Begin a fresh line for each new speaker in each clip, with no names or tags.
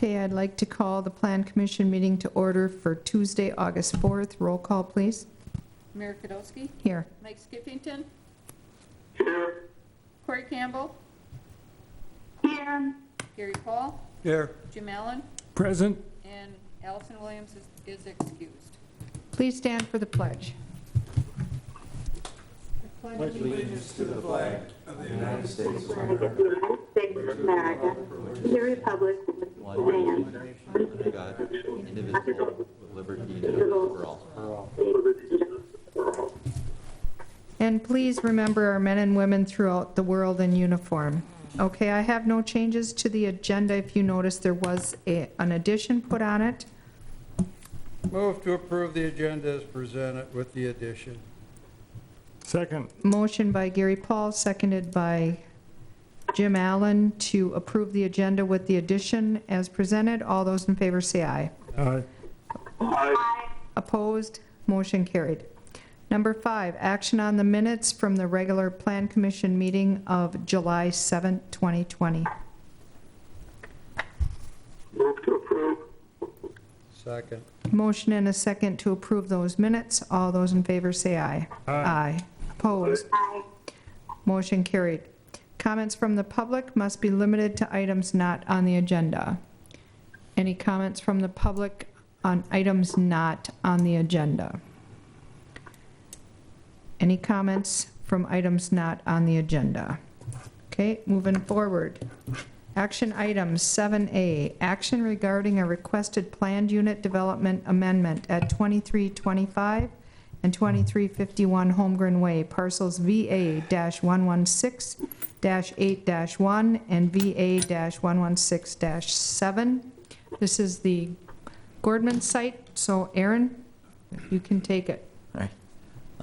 Okay, I'd like to call the Plan Commission meeting to order for Tuesday, August 4th. Roll call, please.
Mayor Kadowski.
Here.
Mike Skiffington.
Here.
Corey Campbell.
Here.
Gary Paul.
Here.
Jim Allen.
Present.
And Allison Williams is excused.
Please stand for the pledge.
Pledge allegiance to the flag of the United States of
America, the Republic of the
under God, indivisible, with liberty and justice for all.
And please remember our men and women throughout the world in uniform. Okay, I have no changes to the agenda. If you notice, there was an addition put on it.
Move to approve the agenda as presented with the addition. Second.
Motion by Gary Paul, seconded by Jim Allen to approve the agenda with the addition as presented. All those in favor say aye.
Aye.
Aye.
Opposed? Motion carried. Number 5, action on the minutes from the regular Plan Commission meeting of July 7, 2020.
Move to approve.
Second.
Motion and a second to approve those minutes. All those in favor say aye.
Aye.
Opposed?
Aye.
Motion carried. Comments from the public must be limited to items not on the agenda. Any comments from the public on items not on the agenda? Any comments from items not on the agenda? Okay, moving forward. Action items 7A, action regarding a requested planned unit development amendment at 2325 and 2351 Holmgren Way, parcels VA-116-8-1 and VA-116-7. This is the Gordman site, so Aaron, you can take it.
All right.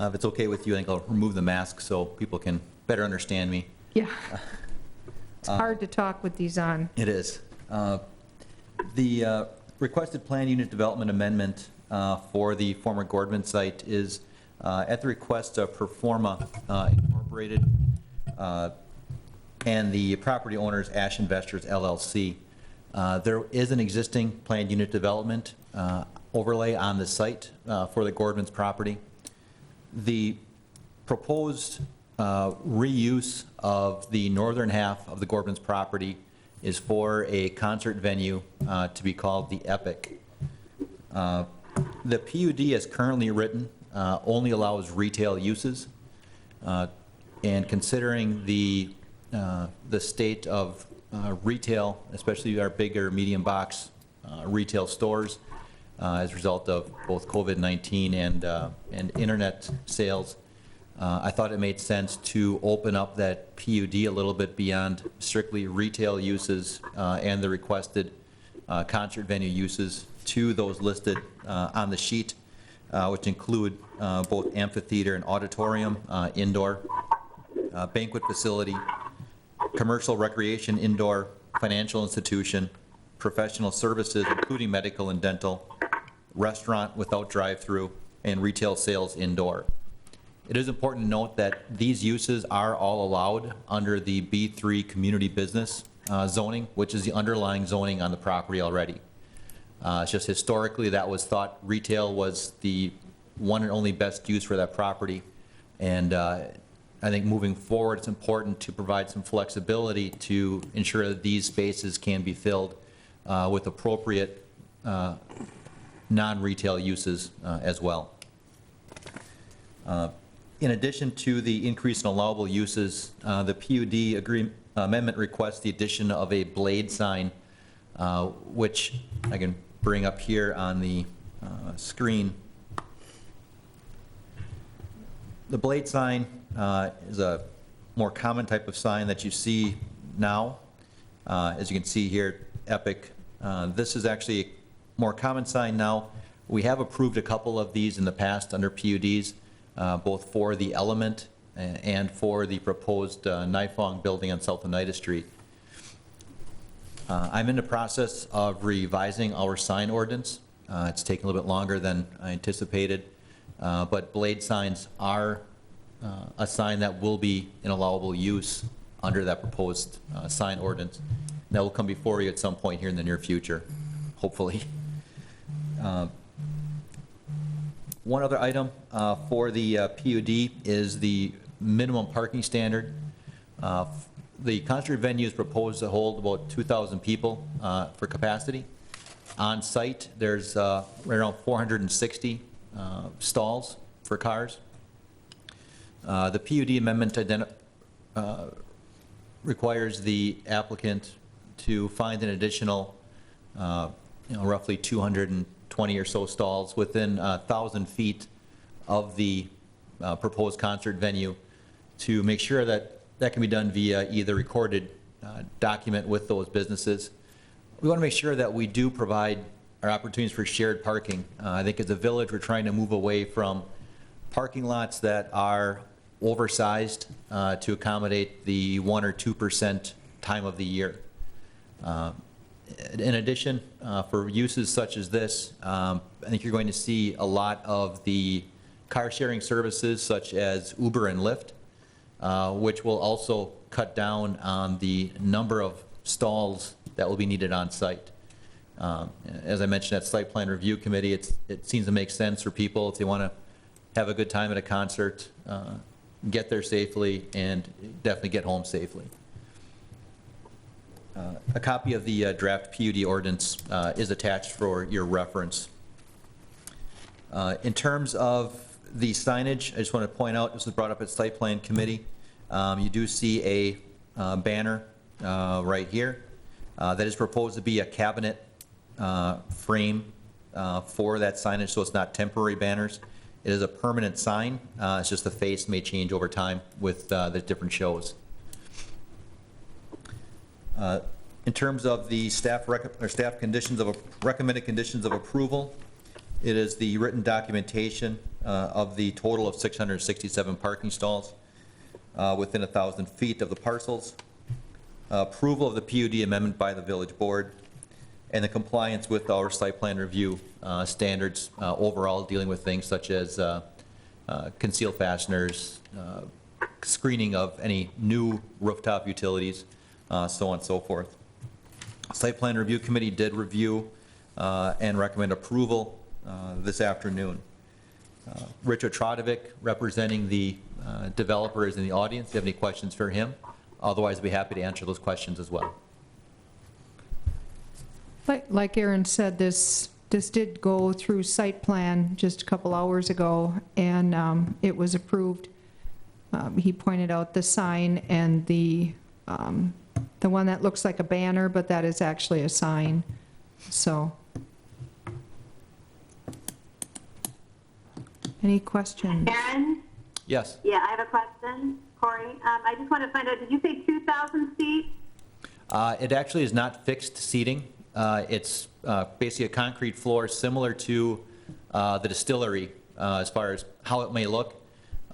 If it's okay with you, I think I'll remove the mask so people can better understand me.
Yeah. It's hard to talk with these on.
It is. The requested plan unit development amendment for the former Gordman site is at the request of Performa Incorporated and the property owners Ash Investors LLC. There is an existing planned unit development overlay on the site for the Gordman's property. The proposed reuse of the northern half of the Gordman's property is for a concert venue to be called the Epic. The PUD as currently written only allows retail uses, and considering the state of retail, especially our bigger medium box retail stores, as a result of both COVID-19 and internet sales, I thought it made sense to open up that PUD a little bit beyond strictly retail uses and the requested concert venue uses to those listed on the sheet, which include both amphitheater and auditorium, indoor, banquet facility, commercial recreation indoor, financial institution, professional services including medical and dental, restaurant without drive-through, and retail sales indoor. It is important to note that these uses are all allowed under the B3 community business zoning, which is the underlying zoning on the property already. It's just historically that was thought retail was the one and only best use for that property. And I think moving forward, it's important to provide some flexibility to ensure that these spaces can be filled with appropriate non-retail uses as well. In addition to the increase in allowable uses, the PUD amendment requests the addition of a blade sign, which I can bring up here on the screen. The blade sign is a more common type of sign that you see now. As you can see here, Epic. This is actually a more common sign now. We have approved a couple of these in the past under PUDs, both for the Element and for the proposed Nifong building on South Oneida Street. I'm in the process of revising our sign ordinance. It's taken a little bit longer than I anticipated, but blade signs are a sign that will be an allowable use under that proposed sign ordinance. that will come before you at some point here in the near future, hopefully. One other item for the PUD is the minimum parking standard. The concert venue is proposed to hold about 2,000 people for capacity. On site, there's right around 460 stalls for cars. The PUD amendment requires the applicant to find an additional, roughly 220 or so stalls within 1,000 feet of the proposed concert venue to make sure that that can be done via either recorded document with those businesses. We want to make sure that we do provide our opportunities for shared parking. I think as a village, we're trying to move away from parking lots that are oversized to accommodate the 1 or 2% time of the year. In addition, for uses such as this, I think you're going to see a lot of the car sharing services such as Uber and Lyft, which will also cut down on the number of stalls that will be needed on site. As I mentioned at Site Plan Review Committee, it seems to make sense for people if they want to have a good time at a concert, get there safely, and definitely get home safely. A copy of the draft PUD ordinance is attached for your reference. In terms of the signage, I just want to point out, this was brought up at Site Plan Committee. You do see a banner right here that is proposed to be a cabinet frame for that signage, so it's not temporary banners. It is a permanent sign. It's just the face may change over time with the different shows. In terms of the recommended conditions of approval, it is the written documentation of the total of 667 parking stalls within 1,000 feet of the parcels, approval of the PUD amendment by the village board, and the compliance with our site plan review standards overall, dealing with things such as concealed fasteners, screening of any new rooftop utilities, so on and so forth. Site Plan Review Committee did review and recommend approval this afternoon. Richard Trodovic, representing the developer, is in the audience. If you have any questions for him, otherwise I'd be happy to answer those questions as well.
Like Aaron said, this did go through site plan just a couple hours ago, and it was approved. He pointed out the sign and the one that looks like a banner, but that is actually a sign. So, any questions?
Aaron?
Yes.
Yeah, I have a question. Corey, I just want to find out, did you say 2,000 feet?
It actually is not fixed seating. It's basically a concrete floor similar to the distillery as far as how it may look,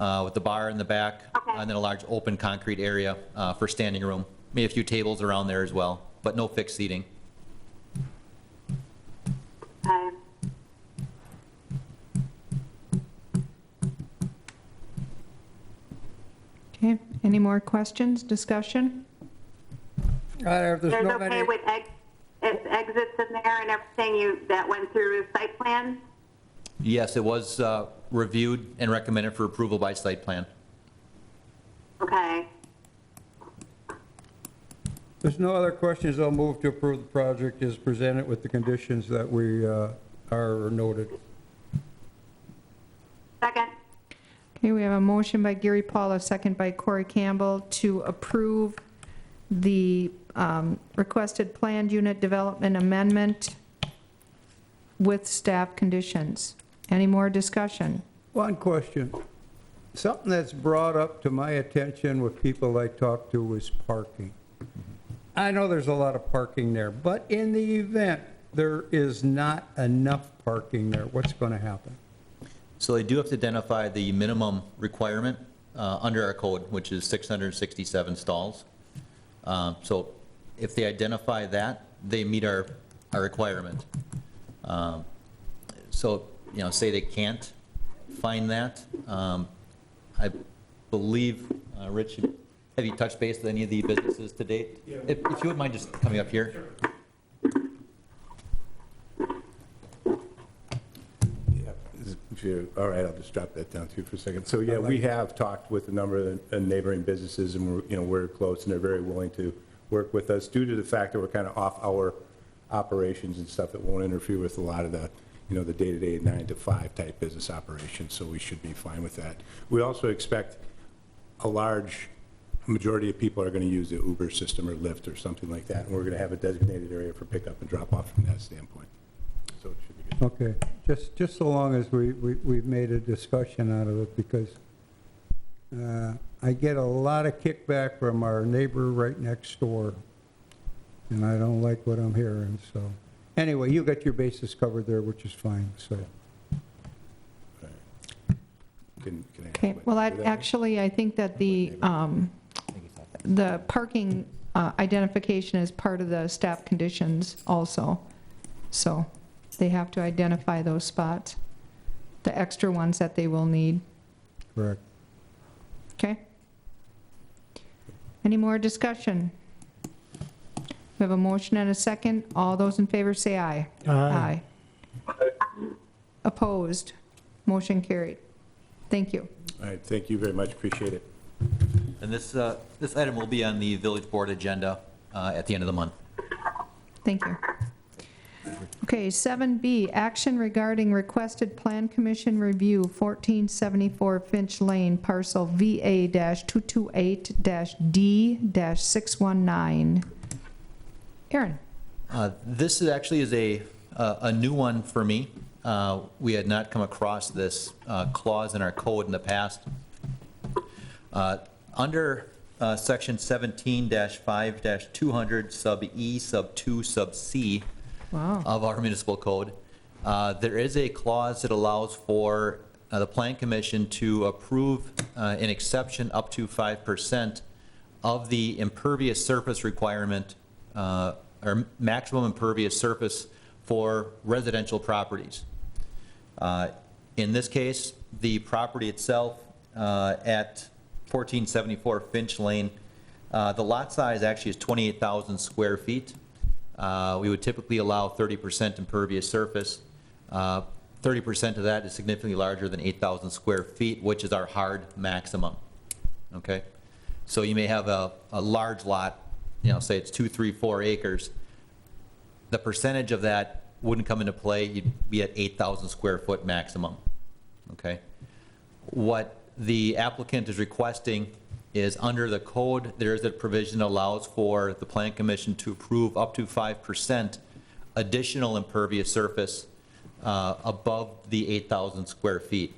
with the bar in the back,
Okay.
and then a large open concrete area for standing room. Maybe a few tables around there as well, but no fixed seating.
Okay.
Okay, any more questions, discussion?
There's
There's
no
okay
many,
with exits in there and everything that went through the site plan?
Yes, it was reviewed and recommended for approval by site plan.
Okay.
there's no other questions. I'll move to approve the project as presented with the conditions that we are noted.
Second.
Okay, we have a motion by Gary Paul, a second by Corey Campbell to approve the requested planned unit development amendment with staff conditions. Any more discussion?
One question. Something that's brought up to my attention with people I talk to is parking. I know there's a lot of parking there, but in the event there is not enough parking there, what's going to happen?
So they do have to identify the minimum requirement under our code, which is 667 stalls. So if they identify that, they meet our requirement. So, say they can't find that, I believe, Rich, Have you touched base with any of the businesses to date? If you wouldn't mind just coming up here.
Yeah, all right, I'll just drop that down to you for a second. So, yeah, we have talked with a number of the neighboring businesses, and we're close, and they're very willing to work with us due to the fact that we're kind of off our operations and stuff that won't interfere with a lot of the, the day-to-day 9 to 5 type business operations, so we should be fine with that. We also expect a large majority of people are going to use the Uber system or Lyft or something like that, and we're going to have a designated area for pickup and drop-off from that standpoint. So it should be good.
Okay, just so long as we've made a discussion out of it, because I get a lot of kickback from our neighbor right next door, and I don't like what I'm hearing, so. Anyway, you got your bases covered there, which is fine, so.
Can I
Okay,
ask
well,
what-
actually, I think that the parking identification is part of the staff conditions also. So they have to identify those spots, the extra ones that they will need,
Correct.
okay? Any more discussion? We have a motion and a second. All those in favor say aye. Aye. Opposed? Motion carried. Thank you.
All right, thank you very much, appreciate it.
And this item will be on the village board agenda at the end of the month.
Thank you. Okay, 7B, action regarding requested Plan Commission review, 1474 Finch Lane, parcel VA-228-D-619. Aaron?
This actually is a new one for me. We had not come across this clause in our code in the past. Under section 17-5-200 sub E sub 2 sub C
Wow.
of our municipal code, there is a clause that allows for the Plan Commission to approve an exception up to 5% of the impervious surface requirement, or maximum impervious surface for residential properties. In this case, the property itself at 1474 Finch Lane, the lot size actually is 28,000 square feet. We would typically allow 30% impervious surface. 30% of that is significantly larger than 8,000 square feet, which is our hard maximum, okay? So you may have a large lot, say it's 2, 3, 4 acres. The percentage of that wouldn't come into play. You'd be at 8,000 square foot maximum, okay? What the applicant is requesting is under the code, there is a provision that allows for the Plan Commission to approve up to 5% additional impervious surface above the 8,000 square feet.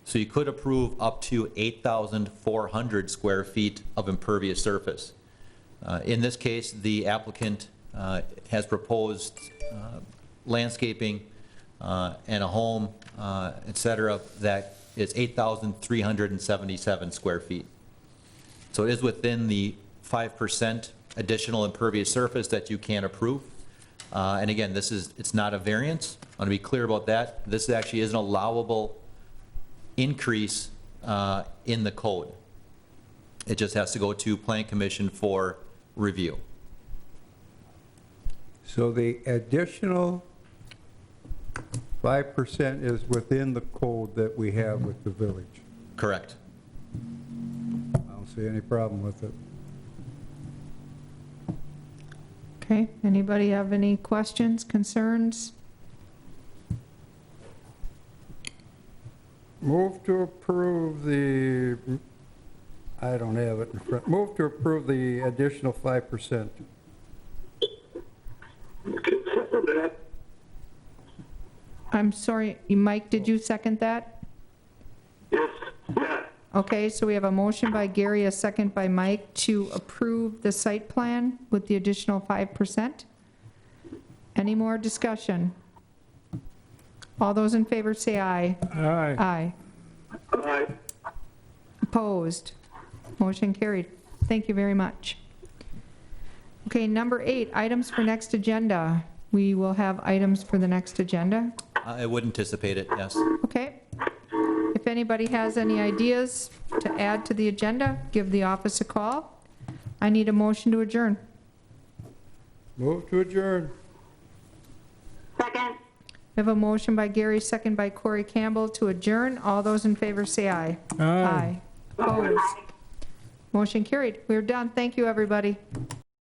So you could approve up to 8,400 square feet of impervious surface. In this case, the applicant has proposed landscaping and a home, et cetera, that is 8,377 square feet. So it is within the 5% additional impervious surface that you can approve. And again, it's not a variance. I want to be clear about that. This actually is an allowable increase in the code. It just has to go to Plan Commission for review.
So the additional 5% is within the code that we have with the village.
Correct.
I don't see any problem with it.
Okay, anybody have any questions, concerns?
Move to approve the, I don't have it in front, move to approve the additional 5%.
I'm sorry, Mike, did you second that?
Yes, yeah.
Okay, so we have a motion by Gary, a second by Mike to approve the site plan with the additional 5%. Any more discussion? All those in favor say aye.
Aye.
Aye.
Aye.
Opposed? Motion carried. Thank you very much. Okay, number 8, items for next agenda. We will have items for the next agenda.
I would anticipate it, yes.
Okay. If anybody has any ideas to add to the agenda, give the office a call. I need a motion to adjourn.
Move to adjourn.
Second.
We have a motion by Gary, second by Corey Campbell to adjourn. All those in favor say aye.
Aye.
Opposed? Motion carried. We're done. Thank you, everybody.